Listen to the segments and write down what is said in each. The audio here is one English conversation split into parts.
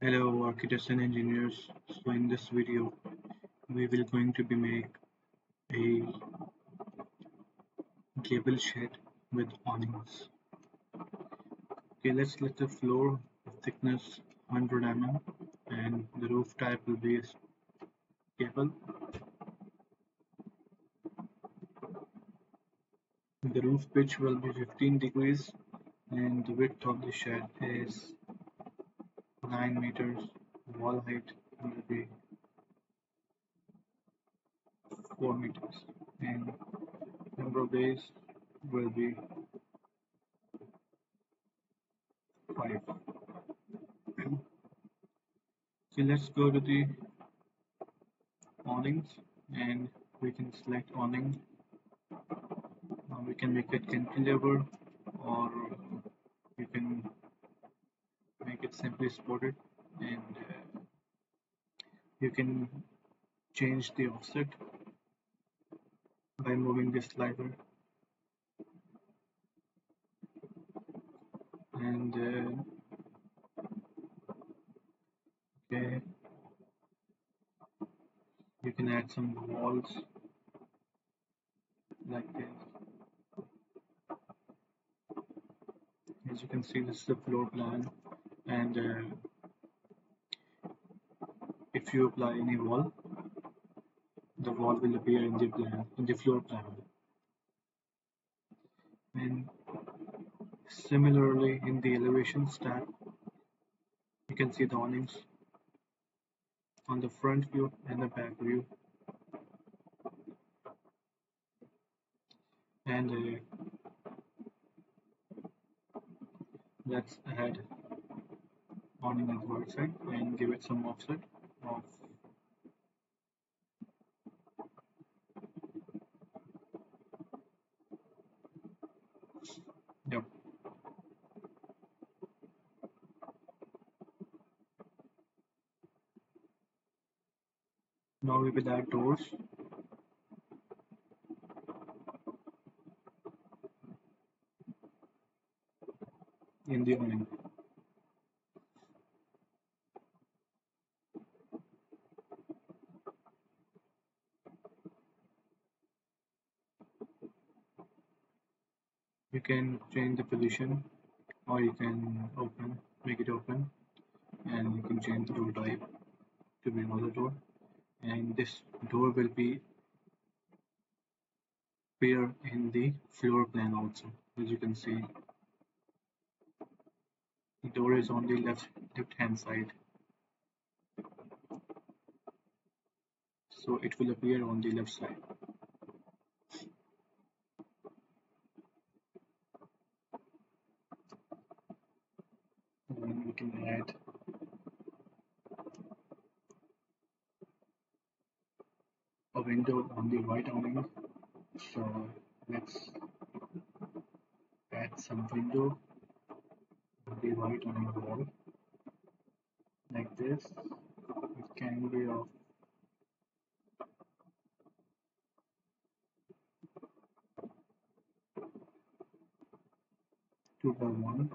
Hello architects and engineers. So in this video we will going to be make a gable shed with awnings. Okay, let's let the floor thickness 100 mm and the roof type will be gable. The roof pitch will be 15 degrees and the width of the shed is 9 meters. Wall height will be 4 meters and number of bays will be 5. So let's go to the awnings and we can select awning. We can make it cantilever or you can make it simply supported, and you can change the offset by moving this slider, and okay, you can add some walls like this. As you can see, this is the floor plan, and if you apply any wall, the wall will appear in the floor plan. And similarly, in the elevations tab, you can see the awnings on the front view and the back view, and let's add awning on the right side and give it some offset of, yep. Now we will add doors in the awning. You can change the position or you can make it open, and you can change the door type to be another door, and this door will be appear in the floor plan also. As you can see, the door is on the left hand side, so it will appear on the left side. And we can add a window on the right awning, so let's add some window on the right awning wall like this. It can be of 2 by 1.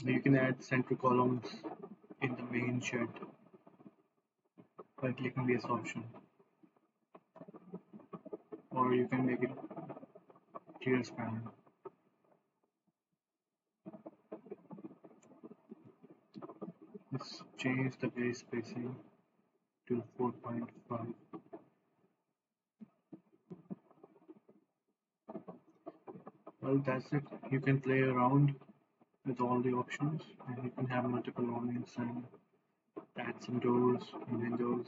You can add center columns in the main shed by clicking this option, or you can make it transparent. Let's change the base spacing to 4.5. Well, that's it. You can play around with all the options, and you can have multiple awnings and add some doors and windows